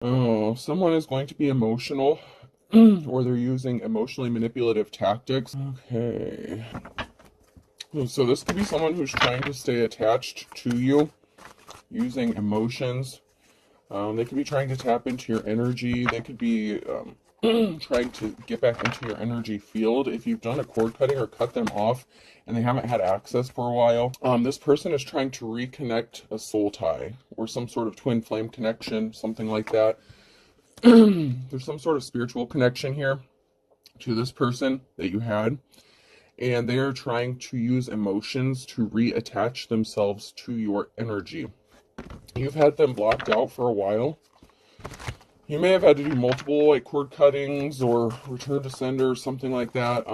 Oh, someone is going to be emotional, or they're using emotionally manipulative tactics. Okay. So this could be someone who's trying to stay attached to you using emotions. They could be trying to tap into your energy. They could be trying to get back into your energy field. If you've done a cord cutting or cut them off and they haven't had access for a while, this person is trying to reconnect a soul tie or some sort of twin flame connection, something like that. There's some sort of spiritual connection here to this person that you had, and they are trying to use emotions to reattach themselves to your energy. You've had them blocked out for a while. You may have had to do multiple like cord cuttings or return to sender or something like that.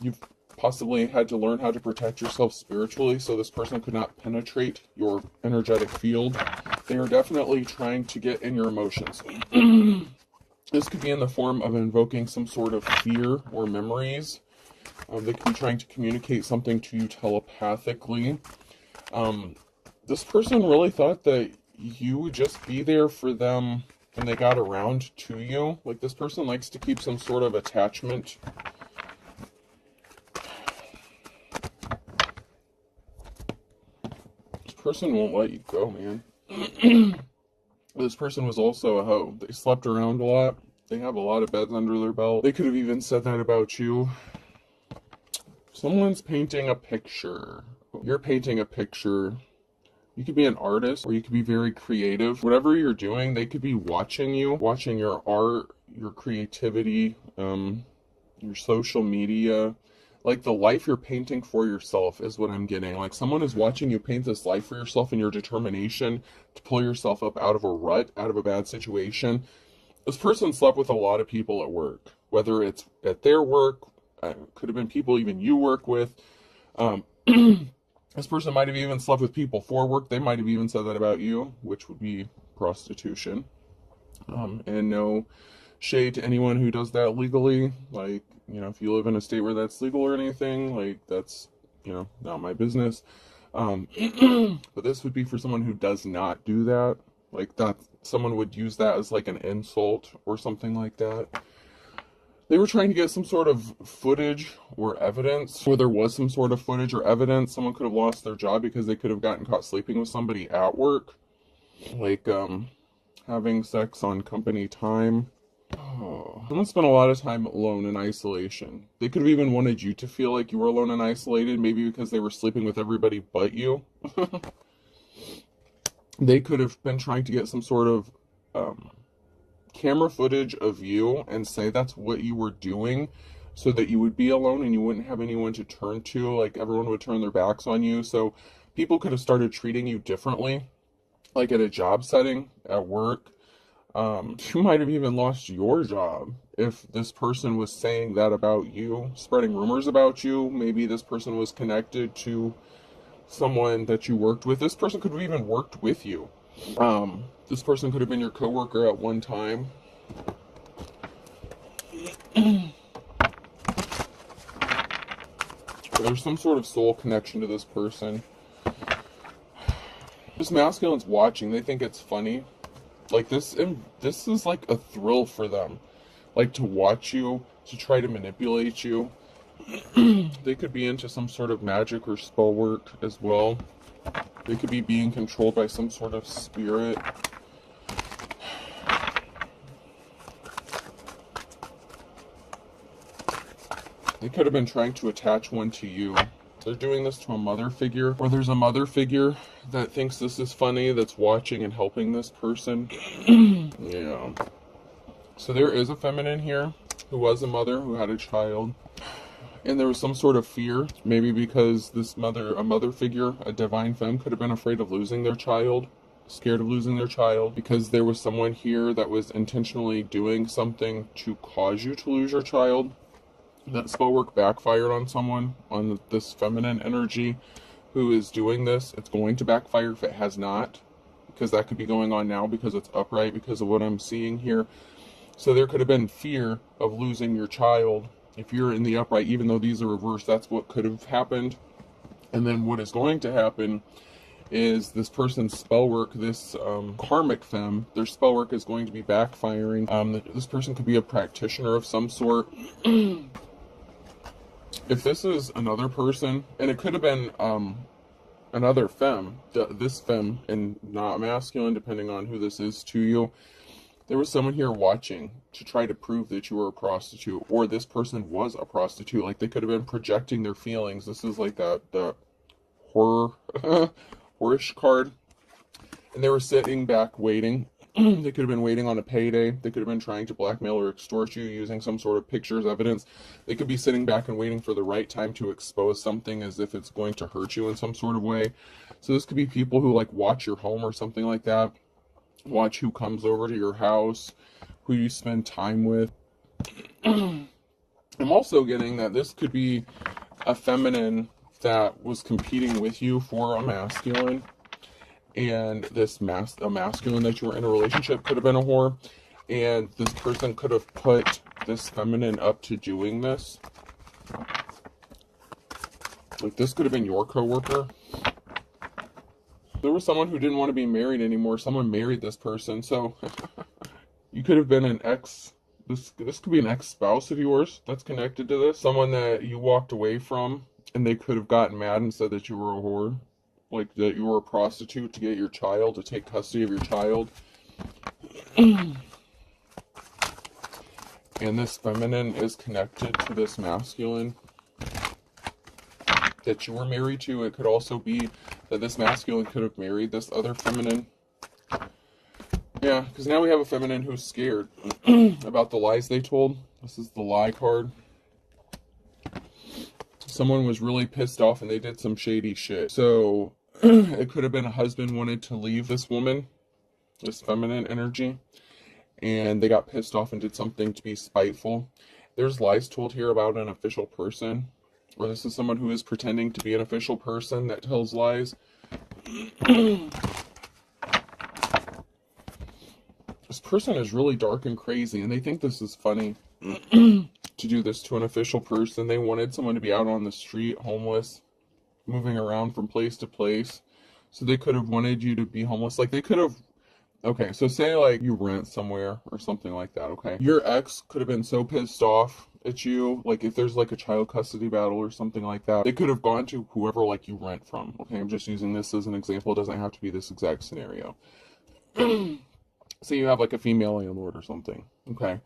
You've possibly had to learn how to protect yourself spiritually so this person could not penetrate your energetic field. They are definitely trying to get in your emotions. This could be in the form of invoking some sort of fear or memories. They could be trying to communicate something to you telepathically. This person really thought that you would just be there for them when they got around to you. Like, this person likes to keep some sort of attachment. This person won't let you go, man. This person was also a hoe. They slept around a lot. They have a lot of beds under their belt. They could have even said that about you. Someone's painting a picture. You're painting a picture. You could be an artist, or you could be very creative. Whatever you're doing, they could be watching you, watching your art, your creativity, your social media. Like, the life you're painting for yourself is what I'm getting. Like, someone is watching you paint this life for yourself and your determination to pull yourself up out of a rut, out of a bad situation. This person slept with a lot of people at work, whether it's at their work, could have been people even you work with. This person might have even slept with people for work. They might have even said that about you, which would be prostitution. And no shade to anyone who does that legally. Like, if you live in a state where that's legal or anything, like, that's, not my business. But this would be for someone who does not do that. Like, that someone would use that as like an insult or something like that. They were trying to get some sort of footage or evidence, or there was some sort of footage or evidence. Someone could have lost their job because they could have gotten caught sleeping with somebody at work. Like, having sex on company time. Oh, someone spent a lot of time alone in isolation. They could have even wanted you to feel like you were alone and isolated, maybe because they were sleeping with everybody but you. They could have been trying to get some sort of camera footage of you and say that's what you were doing so that you would be alone and you wouldn't have anyone to turn to. Like, everyone would turn their backs on you. So people could have started treating you differently, like at a job setting, at work. You might have even lost your job if this person was saying that about you, spreading rumors about you. Maybe this person was connected to someone that you worked with. This person could have even worked with you. This person could have been your coworker at one time. There's some sort of soul connection to this person. This masculine's watching. They think it's funny. Like, this is like a thrill for them. Like, to watch you, to try to manipulate you. They could be into some sort of magic or spell work as well. They could be being controlled by some sort of spirit. They could have been trying to attach one to you. They're doing this to a mother figure, or there's a mother figure that thinks this is funny, that's watching and helping this person. Yeah. So there is a feminine here who was a mother, who had a child. And there was some sort of fear, maybe because a mother figure, a divine femme, could have been afraid of losing their child, scared of losing their child, because there was someone here that was intentionally doing something to cause you to lose your child. That spell work backfired on someone, on this feminine energy who is doing this. It's going to backfire if it has not, because that could be going on now because it's upright, because of what I'm seeing here. So there could have been fear of losing your child. If you're in the upright, even though these are reversed, that's what could have happened. And then what is going to happen is this person's spell work, this karmic femme, their spell work is going to be backfiring. This person could be a practitioner of some sort. If this is another person, and it could have been another femme, this femme and not masculine, depending on who this is to you, there was someone here watching to try to prove that you were a prostitute, or this person was a prostitute. Like, they could have been projecting their feelings. This is like the horror, horish card. And they were sitting back waiting. They could have been waiting on a payday. They could have been trying to blackmail or extort you using some sort of pictures, evidence. They could be sitting back and waiting for the right time to expose something as if it's going to hurt you in some sort of way. So this could be people who like watch your home or something like that. Watch who comes over to your house, who you spend time with. I'm also getting that this could be a feminine that was competing with you for a masculine. And this a masculine that you were in a relationship could have been a whore. And this person could have put this feminine up to doing this. Like, this could have been your coworker. There was someone who didn't want to be married anymore. Someone married this person. So you could have been an ex. This could be an ex-spouse of yours that's connected to this. Someone that you walked away from, and they could have gotten mad and said that you were a whore. Like, that you were a prostitute to get your child, to take custody of your child. And this feminine is connected to this masculine that you were married to. It could also be that this masculine could have married this other feminine. Yeah, because now we have a feminine who's scared about the lies they told. This is the lie card. Someone was really pissed off and they did some shady shit. So it could have been a husband wanted to leave this woman, this feminine energy, and they got pissed off and did something to be spiteful. There's lies told here about an official person, or this is someone who is pretending to be an official person that tells lies. This person is really dark and crazy, and they think this is funny to do this to an official person. They wanted someone to be out on the street, homeless, moving around from place to place. So they could have wanted you to be homeless. Like, they could have, okay, so say like you rent somewhere or something like that, okay? Your ex could have been so pissed off at you, like if there's like a child custody battle or something like that, they could have gone to whoever like you rent from, okay? I'm just using this as an example. It doesn't have to be this exact scenario. Say you have like a female landlord or something, okay?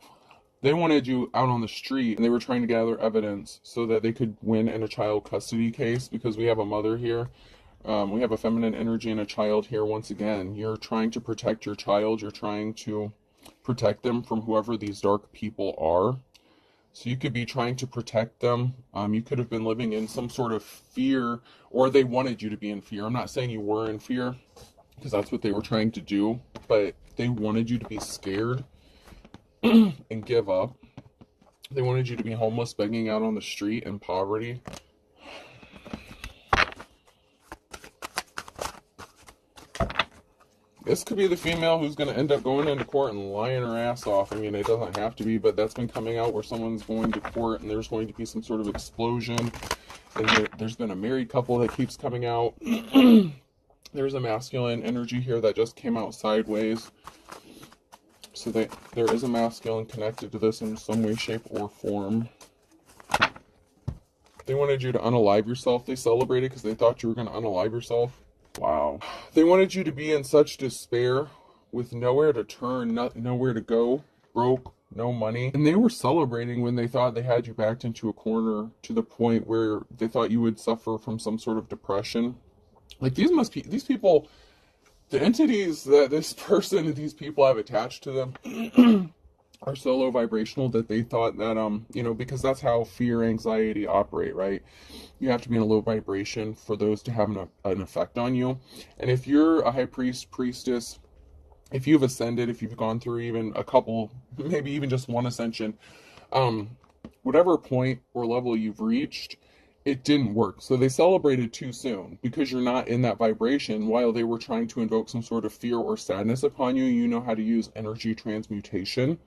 They wanted you out on the street and they were trying to gather evidence so that they could win in a child custody case, because we have a mother here. We have a feminine energy and a child here once again. You're trying to protect your child. You're trying to protect them from whoever these dark people are. So you could be trying to protect them. You could have been living in some sort of fear, or they wanted you to be in fear. I'm not saying you were in fear, because that's what they were trying to do, but they wanted you to be scared and give up. They wanted you to be homeless, begging out on the street in poverty. This could be the female who's going to end up going into court and lying her ass off. I mean, it doesn't have to be, but that's been coming out where someone's going to court and there's going to be some sort of explosion. And there's been a married couple that keeps coming out. There's a masculine energy here that just came out sideways. So there is a masculine connected to this in some way, shape, or form. They wanted you to unalive yourself. They celebrated because they thought you were going to unalive yourself. Wow. They wanted you to be in such despair with nowhere to turn, nowhere to go, broke, no money. And they were celebrating when they thought they had you backed into a corner, to the point where they thought you would suffer from some sort of depression. Like, these people, the entities that these people have attached to them are so low vibrational that they thought that, because that's how fear, anxiety operate, right? You have to be in a low vibration for those to have an effect on you. And if you're a high priest, priestess, if you've ascended, if you've gone through even a couple, maybe even just one ascension, whatever point or level you've reached, it didn't work. So they celebrated too soon because you're not in that vibration. While they were trying to invoke some sort of fear or sadness upon you, you know how to use energy transmutation.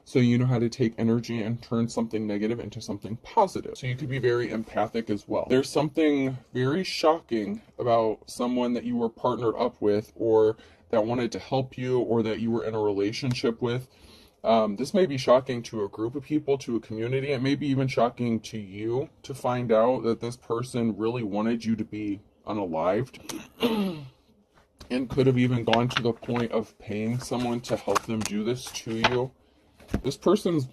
So you know how to take energy and turn something negative into something positive. So you could be very empathic as well. There's something very shocking about someone that you were partnered up with, or that wanted to help you, or that you were in a relationship with. This may be shocking to a group of people, to a community. It may be even shocking to you to find out that this person really wanted you to be unalived and could have even gone to the point of paying someone to help them do this to you. This person's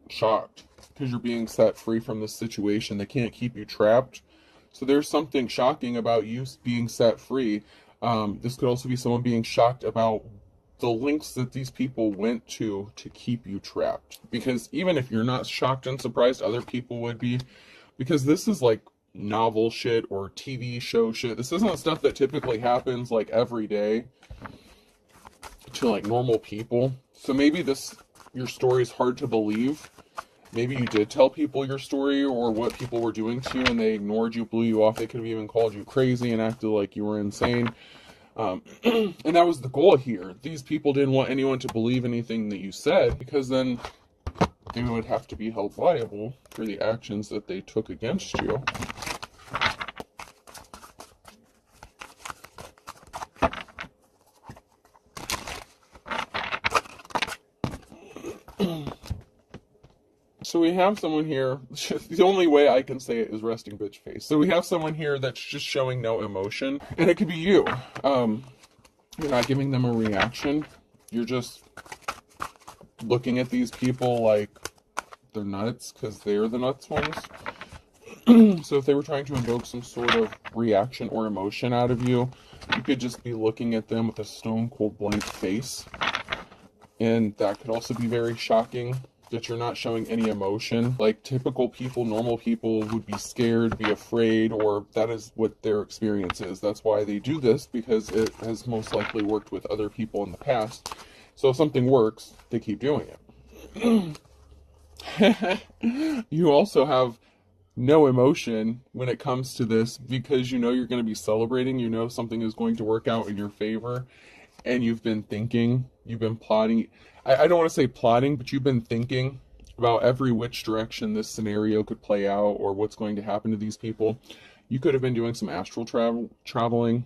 shocked because you're being set free from this situation. They can't keep you trapped. So there's something shocking about you being set free. This could also be someone being shocked about the lengths that these people went to keep you trapped. Because even if you're not shocked and surprised, other people would be. Because this is like novel shit or TV show shit. This isn't stuff that typically happens like every day to like normal people. So maybe your story is hard to believe. Maybe you did tell people your story or what people were doing to you and they ignored you, blew you off. They could have even called you crazy and acted like you were insane. And that was the goal here. These people didn't want anyone to believe anything that you said, because then they would have to be held liable for the actions that they took against you. So we have someone here, the only way I can say it is resting bitch face. So we have someone here that's just showing no emotion, and it could be you. You're not giving them a reaction. You're just looking at these people like they're nuts because they're the nuts ones. So if they were trying to invoke some sort of reaction or emotion out of you, you could just be looking at them with a stone cold blank face. And that could also be very shocking, that you're not showing any emotion. Like typical people, normal people would be scared, be afraid, or that is what their experience is. That's why they do this, because it has most likely worked with other people in the past. So if something works, they keep doing it. You also have no emotion when it comes to this, because you know you're going to be celebrating, you know something is going to work out in your favor, and you've been thinking, you've been plotting. I don't want to say plotting, but you've been thinking about every which direction this scenario could play out or what's going to happen to these people. You could have been doing some astral traveling.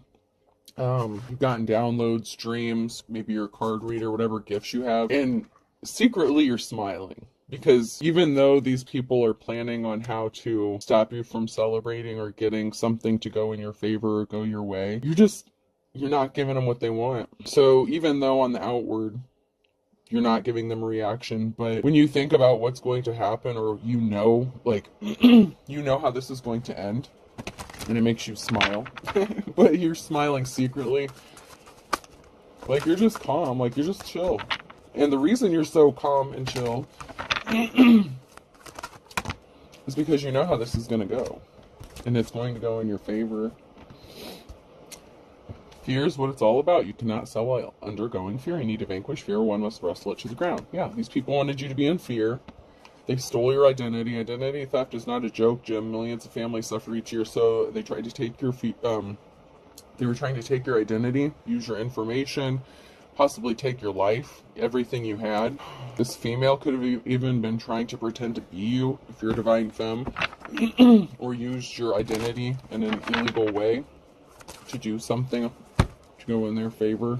You've gotten downloads, dreams, maybe you're a card reader, whatever gifts you have. And secretly you're smiling. Because even though these people are planning on how to stop you from celebrating or getting something to go in your favor or go your way, you're not giving them what they want. So even though on the outward, you're not giving them a reaction, but when you think about what's going to happen, or you know, like, you know how this is going to end, and it makes you smile, but you're smiling secretly, like you're just calm, like you're just chill. And the reason you're so calm and chill is because you know how this is going to go, and it's going to go in your favor. Fear is what it's all about. You cannot sell while undergoing fear. You need to vanquish fear. One must wrestle it to the ground. Yeah, these people wanted you to be in fear. They stole your identity. Identity theft is not a joke, Jim. Millions of families suffer each year. So they tried to take your they were trying to take your identity, use your information, possibly take your life, everything you had. This female could have even been trying to pretend to be you, if you're a divine femme, or used your identity in an illegal way to do something to go in their favor.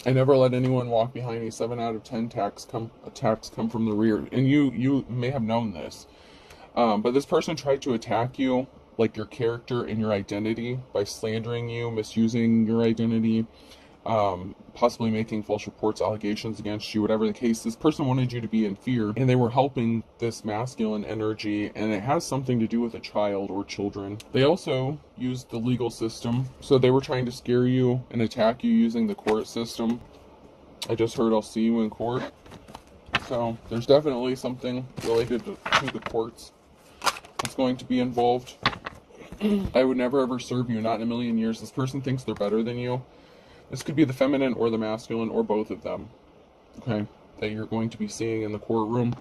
I never let anyone walk behind me. 7 out of 10 attacks come from the rear. And you may have known this. But this person tried to attack you, like your character and your identity, by slandering you, misusing your identity, possibly making false reports, allegations against you, whatever the case. This person wanted you to be in fear, and they were helping this masculine energy, and it has something to do with a child or children. They also used the legal system, so they were trying to scare you and attack you using the court system. I just heard I'll see you in court. So there's definitely something related to the courts that's going to be involved. I would never ever serve you, not in a million years. This person thinks they're better than you. This could be the feminine or the masculine or both of them, okay, that you're going to be seeing in the courtroom.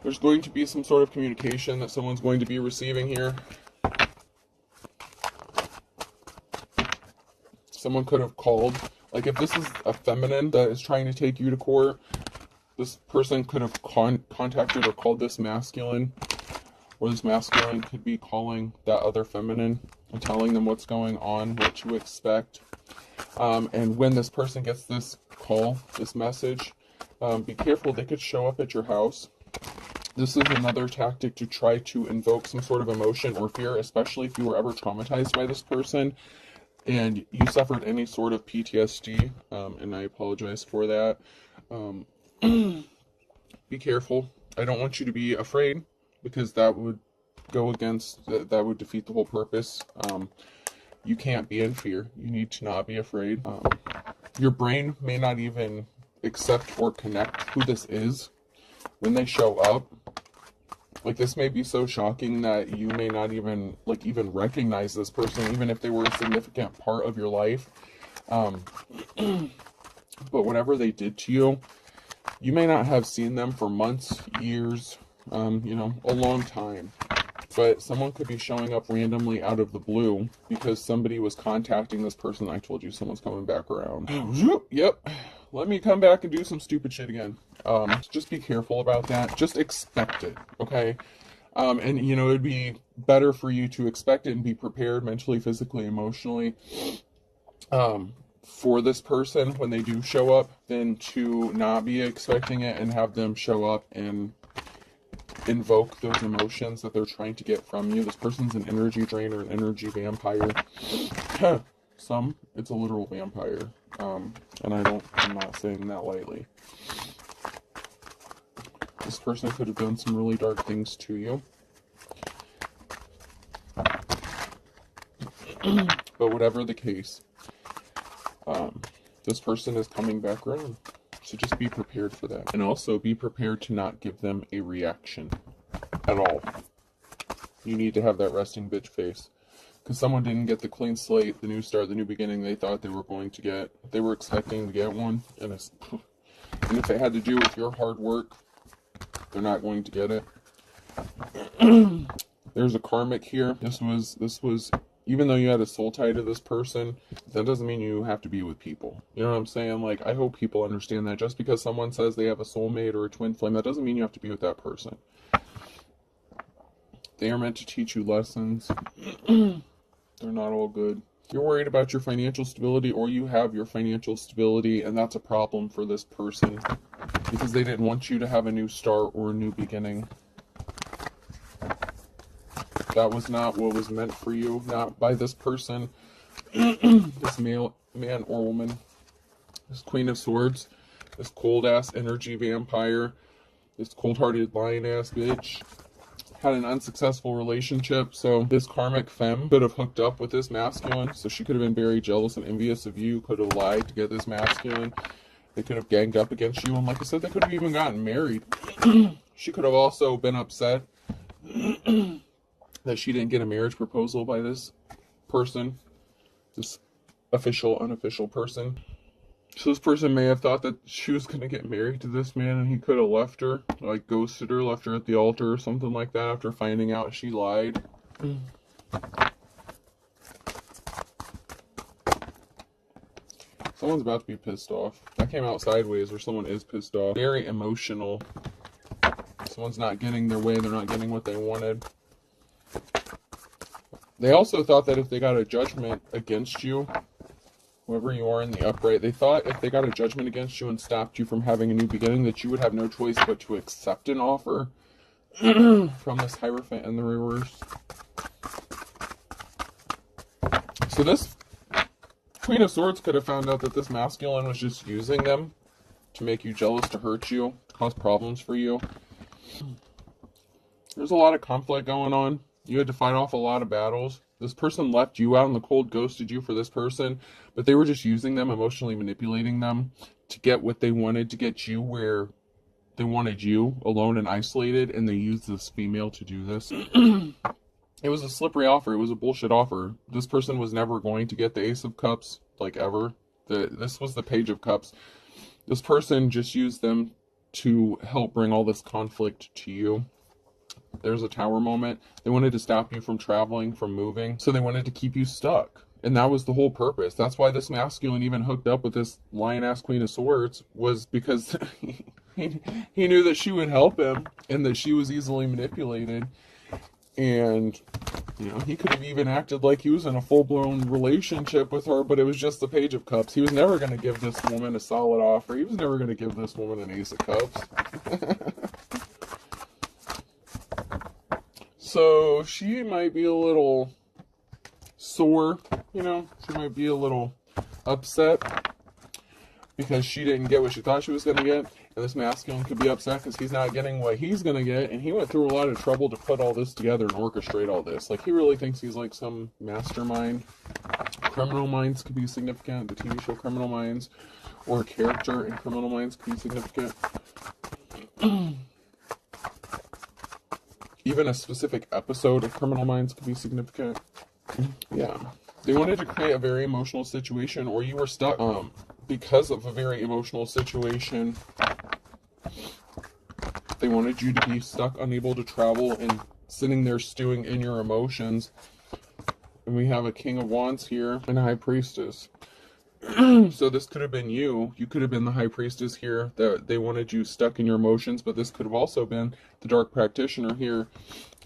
There's going to be some sort of communication that someone's going to be receiving here. Someone could have called, like if this is a feminine that is trying to take you to court, this person could have contacted or called this masculine, or this masculine could be calling that other feminine and telling them what's going on, what to expect. And when this person gets this call, this message, be careful, they could show up at your house. This is another tactic to try to invoke some sort of emotion or fear, especially if you were ever traumatized by this person and you suffered any sort of PTSD, and I apologize for that. Be careful. I don't want you to be afraid, because that would go against, that would defeat the whole purpose. You can't be in fear. You need to not be afraid. Your brain may not even accept or connect who this is when they show up. Like, this may be so shocking that you may not even, like, even recognize this person, even if they were a significant part of your life. But whatever they did to you, you may not have seen them for months, years, you know, a long time. But someone could be showing up randomly out of the blue because somebody was contacting this person. I told you someone's coming back around. Yep. Let me come back and do some stupid shit again. Just be careful about that. Just expect it, okay? And, you know, it'd be better for you to expect it and be prepared mentally, physically, emotionally for this person when they do show up than to not be expecting it and have them show up and invoke those emotions that they're trying to get from you. This person's an energy drainer, an energy vampire. It's a literal vampire. And I'm not saying that lightly. This person could have done some really dark things to you. But whatever the case, this person is coming back around. So just be prepared for that. And also be prepared to not give them a reaction at all. You need to have that resting bitch face. Because someone didn't get the clean slate, the new start, the new beginning they thought they were going to get. They were expecting to get one. And if it had to do with your hard work, they're not going to get it. There's a karmic here. This was, even though you had a soul tie to this person, that doesn't mean you have to be with people. You know what I'm saying? Like, I hope people understand that. Just because someone says they have a soulmate or a twin flame, that doesn't mean you have to be with that person. They are meant to teach you lessons. They're not all good. You're worried about your financial stability, or you have your financial stability, and that's a problem for this person because they didn't want you to have a new start or a new beginning. That was not what was meant for you, not by this person, this man or woman, this Queen of Swords, this cold-ass energy vampire, this cold-hearted lion-ass bitch. Had an unsuccessful relationship, so this karmic femme could have hooked up with this masculine, so she could have been very jealous and envious of you, could have lied to get this masculine. They could have ganged up against you, and like I said, they could have even gotten married. She could have also been upset that she didn't get a marriage proposal by this person, this official, unofficial person. So this person may have thought that she was going to get married to this man, and he could have left her, like ghosted her, left her at the altar or something like that after finding out she lied. Someone's about to be pissed off. That came out sideways, or someone is pissed off. Very emotional. Someone's not getting their way, they're not getting what they wanted. They also thought that if they got a judgment against you, whoever you are in the upright, they thought if they got a judgment against you and stopped you from having a new beginning, that you would have no choice but to accept an offer from this Hierophant in the reverse. So this Queen of Swords could have found out that this masculine was just using them to make you jealous, to hurt you, to cause problems for you. There's a lot of conflict going on. You had to fight off a lot of battles. This person left you out in the cold, ghosted you for this person, but they were just using them, emotionally manipulating them to get what they wanted, to get you where they wanted you, alone and isolated, and they used this female to do this. It was a slippery offer. It was a bullshit offer. This person was never going to get the Ace of Cups, like ever. This was the Page of Cups. This person just used them to help bring all this conflict to you. There's a Tower moment. They wanted to stop you from traveling, from moving, so they wanted to keep you stuck. And that was the whole purpose. That's why this masculine even hooked up with this lion-ass Queen of Swords, was because he knew that she would help him and that she was easily manipulated. And, you know, he could have even acted like he was in a full-blown relationship with her, but it was just the Page of Cups. He was never going to give this woman a solid offer. He was never going to give this woman an Ace of Cups. So she might be a little sore, you know, she might be a little upset because she didn't get what she thought she was going to get. And this masculine could be upset because he's not getting what he's going to get. And he went through a lot of trouble to put all this together and orchestrate all this. Like, he really thinks he's like some mastermind. Criminal Minds could be significant. The TV show Criminal Minds, or a character in Criminal Minds could be significant. Even a specific episode of Criminal Minds could be significant. Yeah. They wanted to create a very emotional situation, or you were stuck because of a very emotional situation. They wanted you to be stuck, unable to travel, and sitting there stewing in your emotions. And we have a King of Wands here and a High Priestess. So this could have been you. You could have been the High Priestess here. That they wanted you stuck in your emotions, but this could have also been the Dark Practitioner here.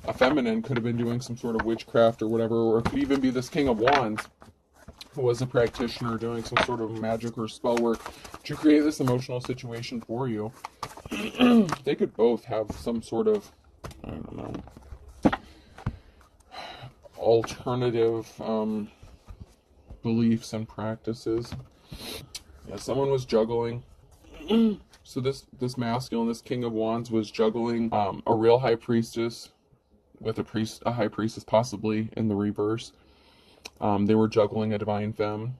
A feminine could have been doing some sort of witchcraft or whatever, or it could even be this King of Wands who was a practitioner doing some sort of magic or spell work to create this emotional situation for you. They could both have some sort of, I don't know, alternative beliefs and practices. Yeah, someone was juggling. So this masculine, this King of Wands, was juggling a real High Priestess with a High Priestess possibly in the reverse. They were juggling a Divine Femme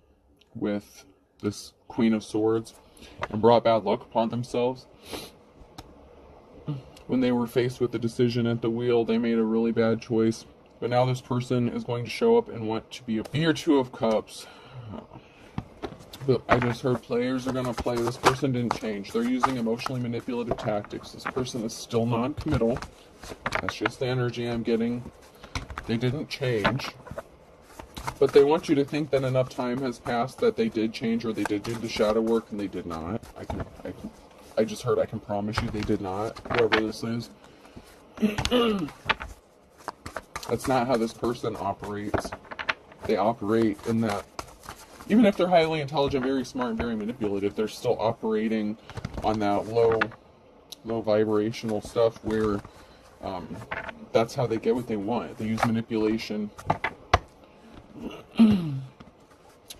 with this Queen of Swords and brought bad luck upon themselves. When they were faced with the decision at the wheel, they made a really bad choice. But now this person is going to show up and want to be your Two of Cups. But I just heard players are going to play. This person didn't change. They're using emotionally manipulative tactics. This person is still non-committal. That's just the energy I'm getting. They didn't change. But they want you to think that enough time has passed that they did change, or they did do the shadow work, and they did not. I just heard, I can promise you they did not, whoever this is. That's not how this person operates. They operate in that, even if they're highly intelligent, very smart, and very manipulative, they're still operating on that low vibrational stuff where that's how they get what they want. They use manipulation.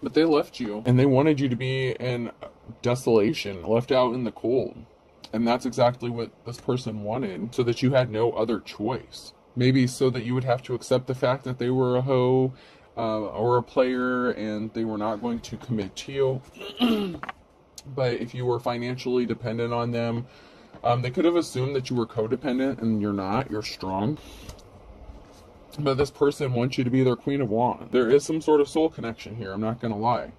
But they left you, and they wanted you to be in desolation, left out in the cold. And that's exactly what this person wanted, so that you had no other choice. Maybe so that you would have to accept the fact that they were a hoe or a player, and they were not going to commit to you. But if you were financially dependent on them, they could have assumed that you were codependent, and you're not. You're strong. But this person wants you to be their Queen of Wands. There is some sort of soul connection here, I'm not going to lie.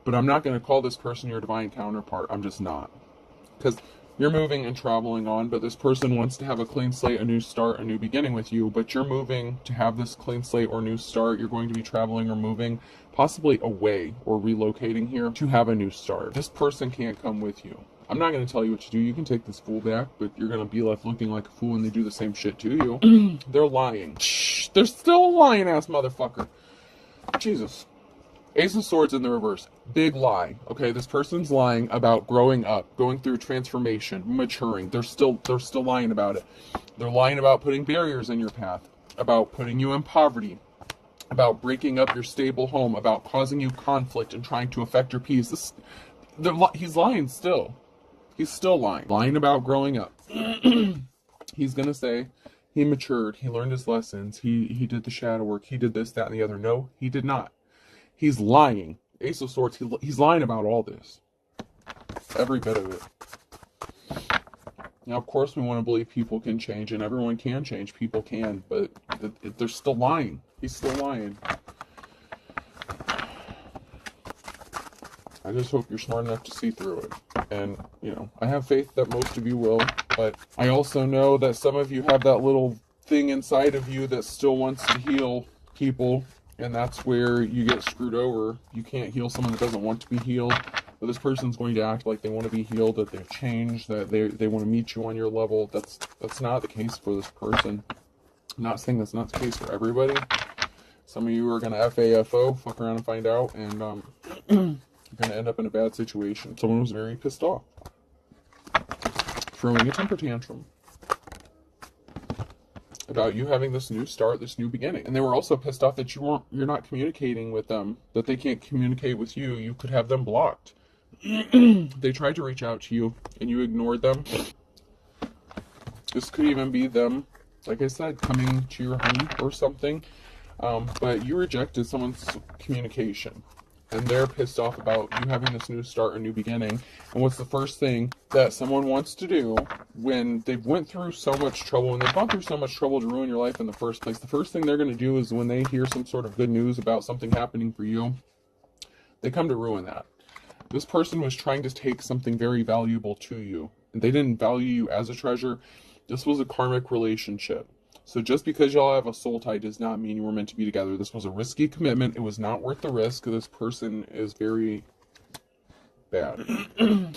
But I'm not going to call this person your divine counterpart. I'm just not. Because you're moving and traveling on, but this person wants to have a clean slate, a new start, a new beginning with you. But you're moving to have this clean slate or new start. You're going to be traveling or moving, possibly away or relocating here to have a new start. This person can't come with you. I'm not going to tell you what to do. You can take this fool back, but you're going to be left looking like a fool when they do the same shit to you. They're lying. Shh, they're still a lying-ass motherfucker. Jesus. Ace of Swords in the reverse. Big lie. Okay, this person's lying about growing up, going through transformation, maturing. They're still lying about it. They're lying about putting barriers in your path, about putting you in poverty, about breaking up your stable home, about causing you conflict and trying to affect your peace. He's lying still. He's still lying. Lying about growing up. He's going to say he matured. He learned his lessons. He did the shadow work. He did this, that, and the other. No, he did not. He's lying. Ace of Swords. He's lying about all this. Every bit of it. Now, of course, we want to believe people can change, and everyone can change. People can, but they're still lying. He's still lying. I just hope you're smart enough to see through it. And, you know, I have faith that most of you will, but I also know that some of you have that little thing inside of you that still wants to heal people, and that's where you get screwed over. You can't heal someone that doesn't want to be healed, but this person's going to act like they want to be healed, that they've changed, that they want to meet you on your level. That's not the case for this person. I'm not saying that's not the case for everybody. Some of you are going to FAFO, fuck around and find out, and you're going to end up in a bad situation. Someone was very pissed off, throwing a temper tantrum about you having this new start, this new beginning. And they were also pissed off that you're not communicating with them, that they can't communicate with you. You could have them blocked. They tried to reach out to you and you ignored them. This could even be them, like I said, coming to your home or something. But you rejected someone's communication. And they're pissed off about you having this new start, a new beginning. And what's the first thing that someone wants to do when they've went through so much trouble, and they've gone through so much trouble to ruin your life in the first place? The first thing they're going to do is when they hear some sort of good news about something happening for you, they come to ruin that. This person was trying to take something very valuable to you, and they didn't value you as a treasure. This was a karmic relationship. So just because y'all have a soul tie does not mean you were meant to be together. This was a risky commitment. It was not worth the risk. This person is very bad. And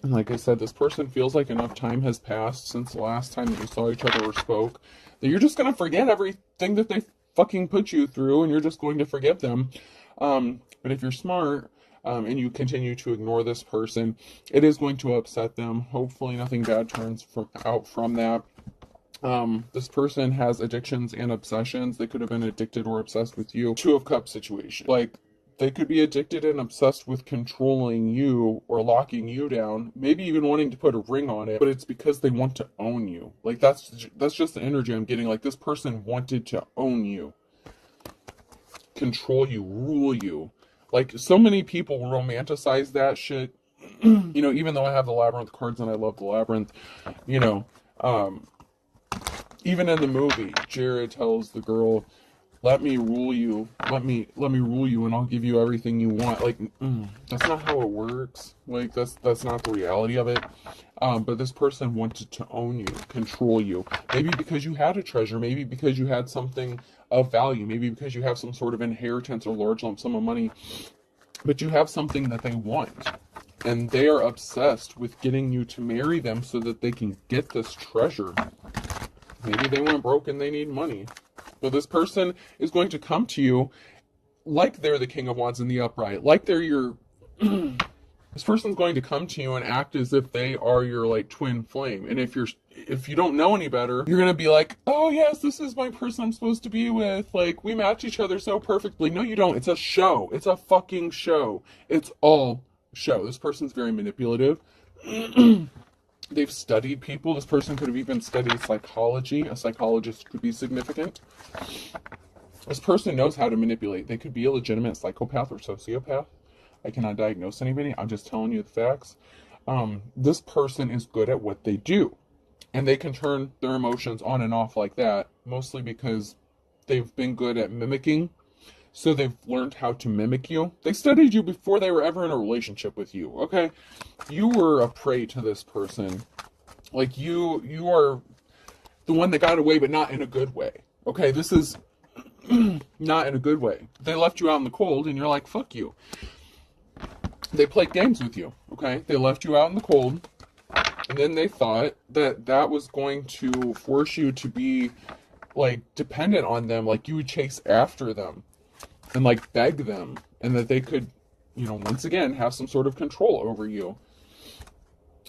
like I said, this person feels like enough time has passed since the last time that you saw each other or spoke, that you're just going to forget everything that they fucking put you through, and you're just going to forgive them. But if you're smart, and you continue to ignore this person, it is going to upset them. Hopefully nothing bad turns out from that. This person has addictions and obsessions. They could have been addicted or obsessed with you. Two of Cups situation. Like, they could be addicted and obsessed with controlling you or locking you down, maybe even wanting to put a ring on it, but it's because they want to own you. Like, that's just the energy I'm getting. Like, this person wanted to own you, control you, rule you. Like, so many people romanticize that shit. You know, even though I have the Labyrinth cards and I love the Labyrinth, you know, even in the movie, Jared tells the girl, let me rule you, let me rule you, and I'll give you everything you want. Like, that's not how it works. Like, that's not the reality of it. But this person wanted to own you, control you. Maybe because you had a treasure, maybe because you had something of value, maybe because you have some sort of inheritance or large lump sum of money, but you have something that they want. And they are obsessed with getting you to marry them so that they can get this treasure. Maybe they went broke and they need money. But this person is going to come to you like they're the King of Wands in the upright. Like they're your... This person's going to come to you and act as if they are your, like, twin flame. And if you don't know any better, you're going to be like, oh, yes, this is my person I'm supposed to be with. Like, we match each other so perfectly. No, you don't. It's a show. It's a fucking show. It's all show. This person's very manipulative. They've studied people. This person could have even studied psychology. A psychologist could be significant. This person knows how to manipulate. They could be a legitimate psychopath or sociopath. I cannot diagnose anybody. I'm just telling you the facts. This person is good at what they do. And they can turn their emotions on and off like that, mostly because they've been good at mimicking. So they've learned how to mimic you. They studied you before they were ever in a relationship with you, okay? You were a prey to this person. Like, you are the one that got away, but not in a good way. Okay, this is not in a good way. They left you out in the cold, and you're like, fuck you. They played games with you, okay? They left you out in the cold, and then they thought that that was going to force you to be, like, dependent on them. Like, you would chase after them and, like, beg them, and that they could, you know, once again, have some sort of control over you.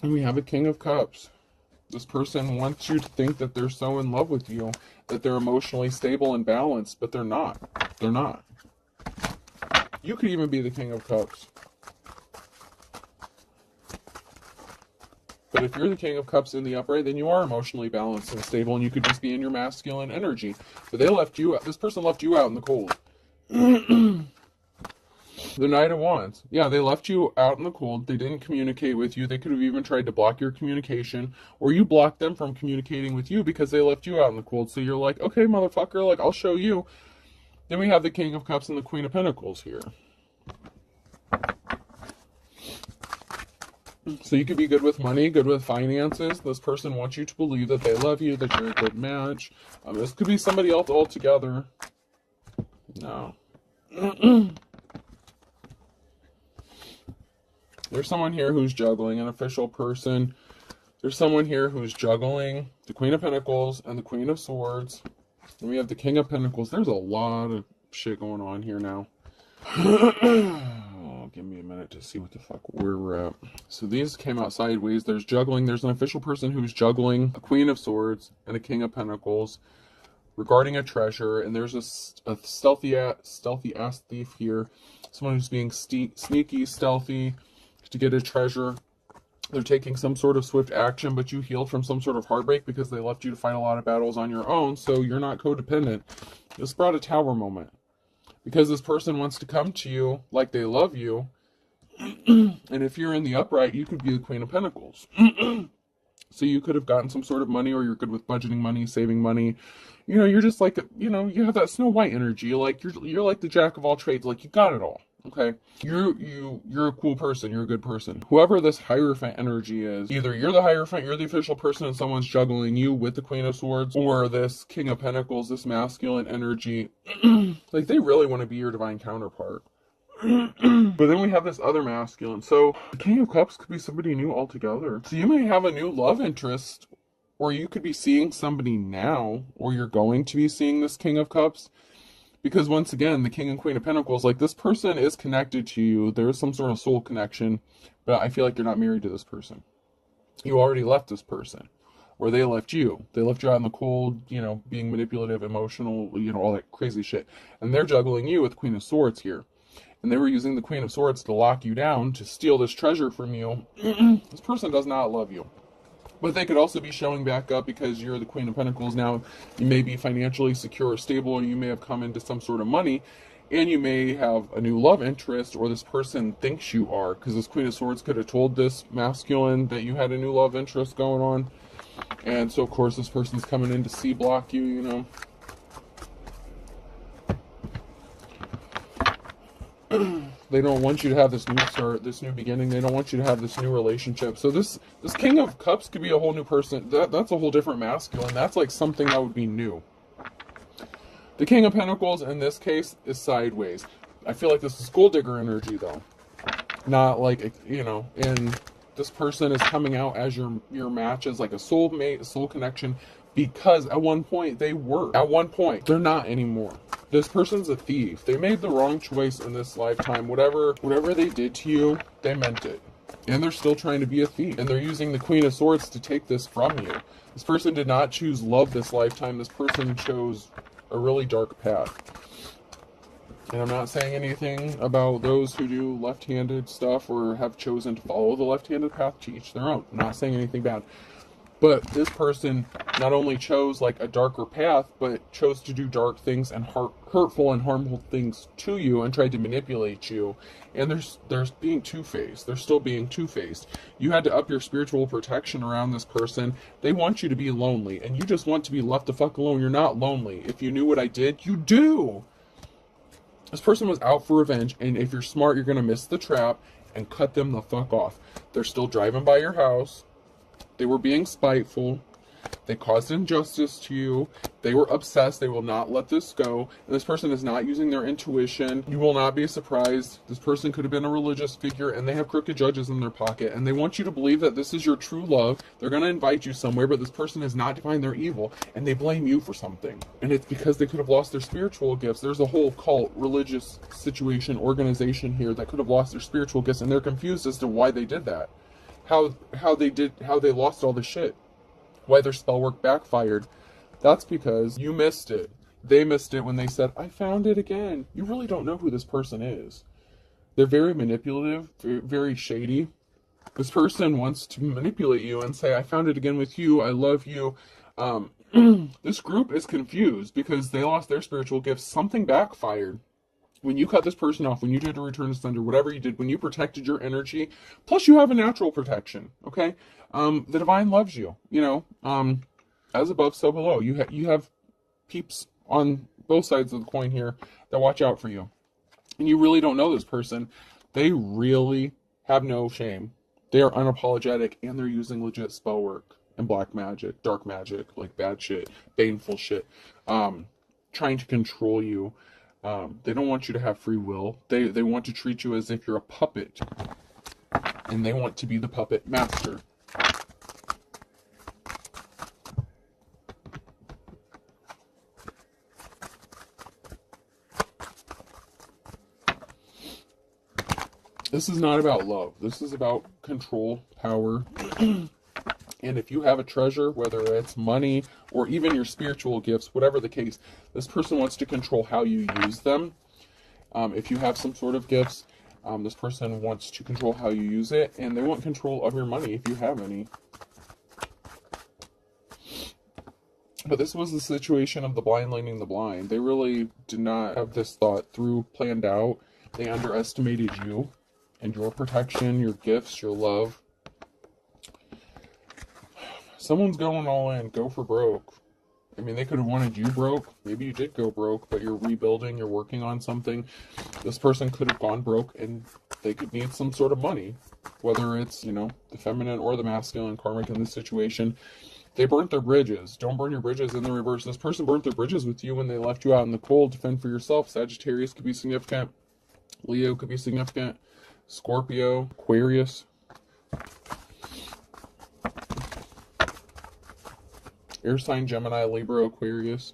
And we have a King of Cups. This person wants you to think that they're so in love with you, that they're emotionally stable and balanced, but they're not. They're not. You could even be the King of Cups. But if you're the King of Cups in the upright, then you are emotionally balanced and stable, and you could just be in your masculine energy. But they left you out. This person left you out in the cold. The Knight of Wands. Yeah, they left you out in the cold. They didn't communicate with you. They could have even tried to block your communication, or you blocked them from communicating with you because they left you out in the cold. So you're like, okay, motherfucker, like, I'll show you. Then we have the King of Cups and the Queen of Pentacles here. So you could be good with money, good with finances. This person wants you to believe that they love you, that you're a good match. This could be somebody else altogether. No. There's someone here who's juggling, an official person. There's someone here who's juggling the Queen of Pentacles and the Queen of Swords. And we have the King of Pentacles. There's a lot of shit going on here now. Oh, give me a minute to see what the fuck we're at. So these came out sideways. There's juggling. There's an official person who's juggling a Queen of Swords and a King of Pentacles regarding a treasure. And there's a stealthy ass thief here. Someone who's being sneaky, stealthy to get a treasure. They're taking some sort of swift action, but you healed from some sort of heartbreak because they left you to fight a lot of battles on your own, so you're not codependent. This brought a tower moment. Because this person wants to come to you like they love you, and if you're in the upright, you could be the Queen of Pentacles. So you could have gotten some sort of money, or you're good with budgeting money, saving money. You know, you're just like, you know, you have that Snow White energy. Like you're like the jack of all trades. Like you got it all. Okay, you're a cool person. You're a good person. Whoever this Hierophant energy is, either you're the Hierophant, you're the official person, and someone's juggling you with the Queen of Swords, or this King of Pentacles, this masculine energy. Like they really want to be your divine counterpart. But then we have this other masculine. So the King of Cups could be somebody new altogether. So you may have a new love interest, or you could be seeing somebody now, or you're going to be seeing this King of Cups. Because once again, the King and Queen of Pentacles, like this person is connected to you. There is some sort of soul connection, but I feel like you're not married to this person. You already left this person, or they left you. They left you out in the cold, you know, being manipulative, emotional, you know, all that crazy shit. And they're juggling you with Queen of Swords here. And they were using the Queen of Swords to lock you down, to steal this treasure from you. This person does not love you. But they could also be showing back up because you're the Queen of Pentacles now. You may be financially secure or stable, or you may have come into some sort of money, and you may have a new love interest, or this person thinks you are, because this Queen of Swords could have told this masculine that you had a new love interest going on. And so, of course, this person's coming in to C-block you, you know. They don't want you to have this new start, this new beginning. They don't want you to have this new relationship. So this King of Cups could be a whole new person. That's a whole different masculine. That's like something that would be new. The King of Pentacles in this case is sideways. I feel like this is gold digger energy though. Not like, you know, and this person is coming out as your match, as like a soulmate, a soul connection, because at one point they were. At one point, they're not anymore. This person's a thief. They made the wrong choice in this lifetime. Whatever they did to you, they meant it. And they're still trying to be a thief. And they're using the Queen of Swords to take this from you. This person did not choose love this lifetime. This person chose a really dark path. And I'm not saying anything about those who do left-handed stuff or have chosen to follow the left-handed path, to each their own. I'm not saying anything bad. But this person not only chose like a darker path, but chose to do dark things and hurtful and harmful things to you and tried to manipulate you. And there's being two-faced. They're still being two-faced. You had to up your spiritual protection around this person. They want you to be lonely, and you just want to be left the fuck alone. You're not lonely. If you knew what I did, you do. This person was out for revenge, and if you're smart, you're going to miss the trap and cut them the fuck off. They're still driving by your house. They were being spiteful. They caused injustice to you. They were obsessed. They will not let this go. And this person is not using their intuition. You will not be surprised. This person could have been a religious figure, and they have crooked judges in their pocket. And they want you to believe that this is your true love. They're going to invite you somewhere, but this person is not divine. They're evil. And they blame you for something. And it's because they could have lost their spiritual gifts. There's a whole cult, religious situation, organization here that could have lost their spiritual gifts. And they're confused as to why they did that. How they lost all the shit. Why their spell work backfired. That's because you missed it. They missed it when they said, I found it again. You really don't know who this person is. They're very manipulative, very shady. This person wants to manipulate you and say, I found it again with you. I love you. This group is confused because they lost their spiritual gifts. Something backfired. When you cut this person off, when you did a return to sender, whatever you did, when you protected your energy, plus you have a natural protection, okay? The divine loves you, you know, as above, so below. You have peeps on both sides of the coin here that watch out for you. And you really don't know this person, They really have no shame. They are unapologetic, and they're using legit spell work and black magic, dark magic, like bad shit, baneful shit, trying to control you. They don't want you to have free will. They want to treat you as if you're a puppet, and they want to be the puppet master. This is not about love. This is about control, power. And if you have a treasure, whether it's money or even your spiritual gifts, whatever the case, this person wants to control how you use them. If you have some sort of gifts, this person wants to control how you use it, and they want control of your money if you have any. But this was the situation of the blind leading the blind. They really did not have this thought through, planned out. They underestimated you and your protection, your gifts, your love. Someone's going all in. Go for broke. I mean, they could have wanted you broke. Maybe you did go broke, but you're rebuilding, you're working on something. This person could have gone broke, and they could need some sort of money. Whether it's, you know, the feminine or the masculine karmic in this situation. They burnt their bridges. Don't burn your bridges in the reverse. This person burnt their bridges with you when they left you out in the cold to fend for yourself. Sagittarius could be significant. Leo could be significant. Scorpio, Aquarius. Air sign, Gemini, Libra, Aquarius.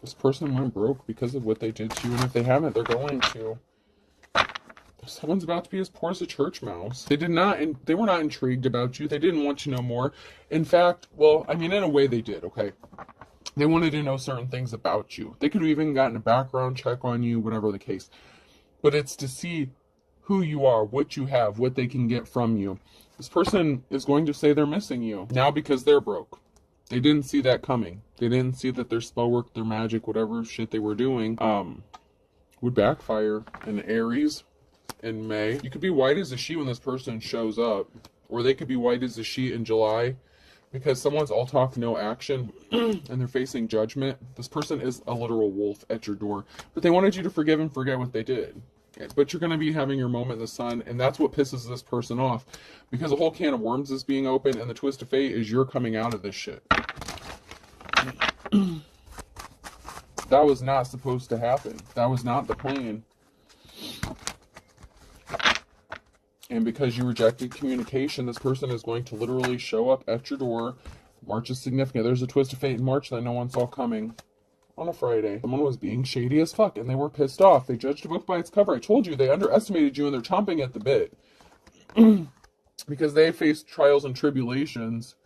This person went broke because of what they did to you, and if they haven't, they're going to. Someone's about to be as poor as a church mouse. They were not intrigued about you. They didn't want to know more. In fact, well, I mean, in a way they did, okay? They wanted to know certain things about you. They could have even gotten a background check on you, whatever the case. But it's to see who you are, what you have, what they can get from you. This person is going to say they're missing you now because they're broke. They didn't see that coming. They didn't see that their spell work, their magic, whatever shit they were doing, would backfire. In Aries in May, you could be white as a sheet when this person shows up, or they could be white as a sheet in July. Because someone's all talk, no action, and they're facing judgment. This person is a literal wolf at your door. But they wanted you to forgive and forget what they did. But you're going to be having your moment in the sun, and that's what pisses this person off. Because a whole can of worms is being opened, and the twist of fate is you're coming out of this shit. That was not supposed to happen. That was not the plan. And because you rejected communication, this person is going to literally show up at your door. March is significant. There's a twist of fate in March that no one saw coming on a Friday. Someone was being shady as fuck, and they were pissed off. They judged a book by its cover. I told you, they underestimated you, and they're chomping at the bit. Because they faced trials and tribulations,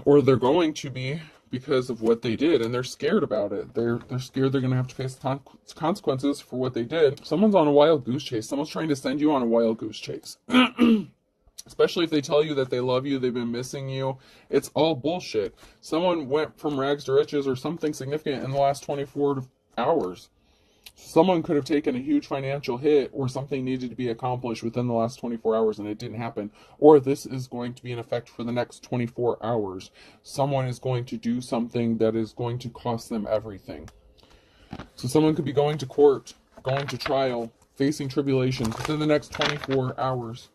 or they're going to be, because of what they did, and they're scared about it. They're scared they're going to have to face consequences for what they did. Someone's on a wild goose chase. Someone's trying to send you on a wild goose chase. Especially if they tell you that they love you, they've been missing you. It's all bullshit. Someone went from rags to riches or something significant in the last 24 hours. Someone could have taken a huge financial hit, or something needed to be accomplished within the last 24 hours and it didn't happen. Or this is going to be in effect for the next 24 hours. Someone is going to do something that is going to cost them everything. So someone could be going to court, going to trial, facing tribulations within the next 24 hours.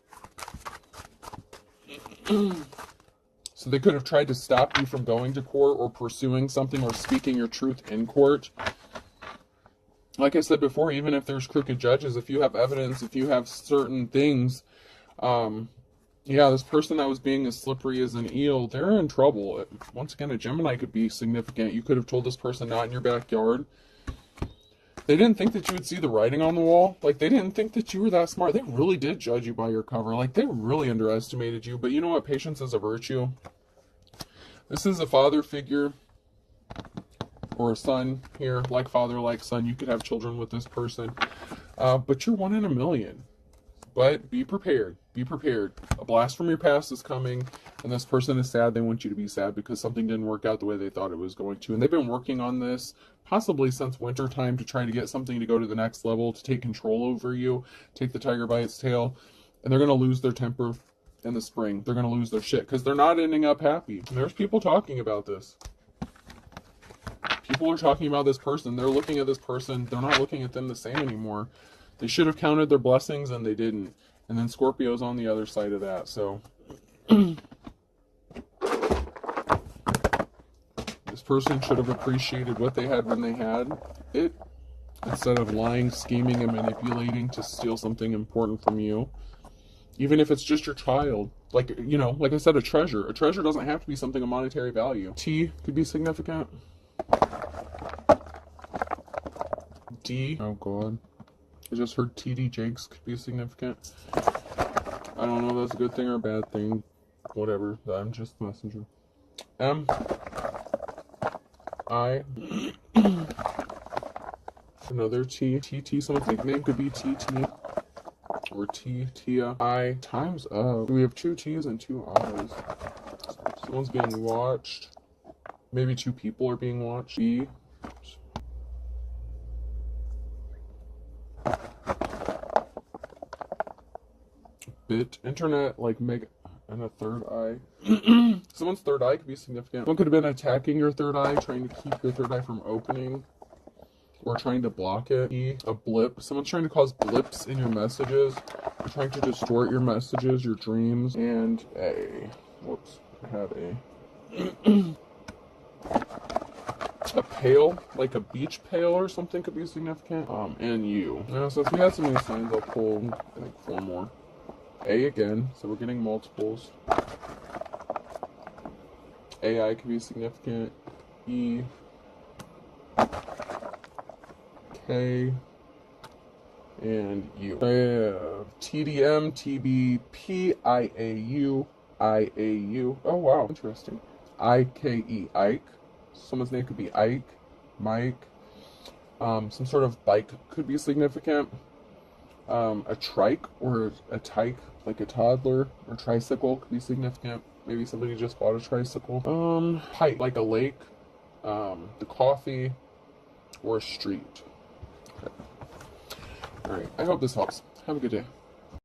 So they could have tried to stop you from going to court or pursuing something or speaking your truth in court. Like I said before, even if there's crooked judges, if you have evidence, if you have certain things, yeah, this person that was being as slippery as an eel, they're in trouble. Once again, a Gemini could be significant. You could have told this person not in your backyard. They didn't think that you would see the writing on the wall. Like, they didn't think that you were that smart. They really did judge you by your cover. Like, they really underestimated you. But you know what? Patience is a virtue. This is a father figure, or a son here, like father, like son. You could have children with this person, but you're 1 in a million. But be prepared. Be prepared. A blast from your past is coming, and this person is sad. They want you to be sad because something didn't work out the way they thought it was going to. And they've been working on this possibly since winter time to try to get something to go to the next level, to take control over you, take the tiger by its tail. And they're going to lose their temper in the spring. They're going to lose their shit because they're not ending up happy. And there's people talking about this. People are talking about this person. They're looking at this person. They're not looking at them the same anymore. They should have counted their blessings and they didn't. And then Scorpio's on the other side of that. So this person should have appreciated what they had when they had it, instead of lying, scheming, and manipulating to steal something important from you. Even if it's just your child. Like, you know, like I said, a treasure. A treasure doesn't have to be something of monetary value. T could be significant. D. Oh, God. I just heard TD Jakes could be significant. I don't know if that's a good thing or a bad thing. Whatever. I'm just the messenger. M. I. Another T. TT. Someone's nickname could be TT. Or Tia. I. Time's up. We have 2 T's and 2 I's. Someone's being watched. Maybe 2 people are being watched. B. Bit. Internet, like mega. And a third eye. Someone's third eye could be significant. Someone could have been attacking your third eye, trying to keep your third eye from opening. Or trying to block it. E, a blip. Someone's trying to cause blips in your messages. They're trying to distort your messages, your dreams. And A. Whoops. I had a pail, like a beach pail or something could be significant. And U. So if we had so many signs, I'll pull, I think, 4 more. A again, so we're getting multiples. AI could be significant. E. K. And U. I have TDM, TB, PIAU, IAU. Oh wow, interesting. IKE, Ike. Someone's name could be Ike, Mike. Some sort of bike could be significant. A trike or a tyke, like a toddler, or tricycle could be significant. Maybe somebody just bought a tricycle. Height, like a lake, the coffee, or a street. Okay. Alright, I hope this helps. Have a good day.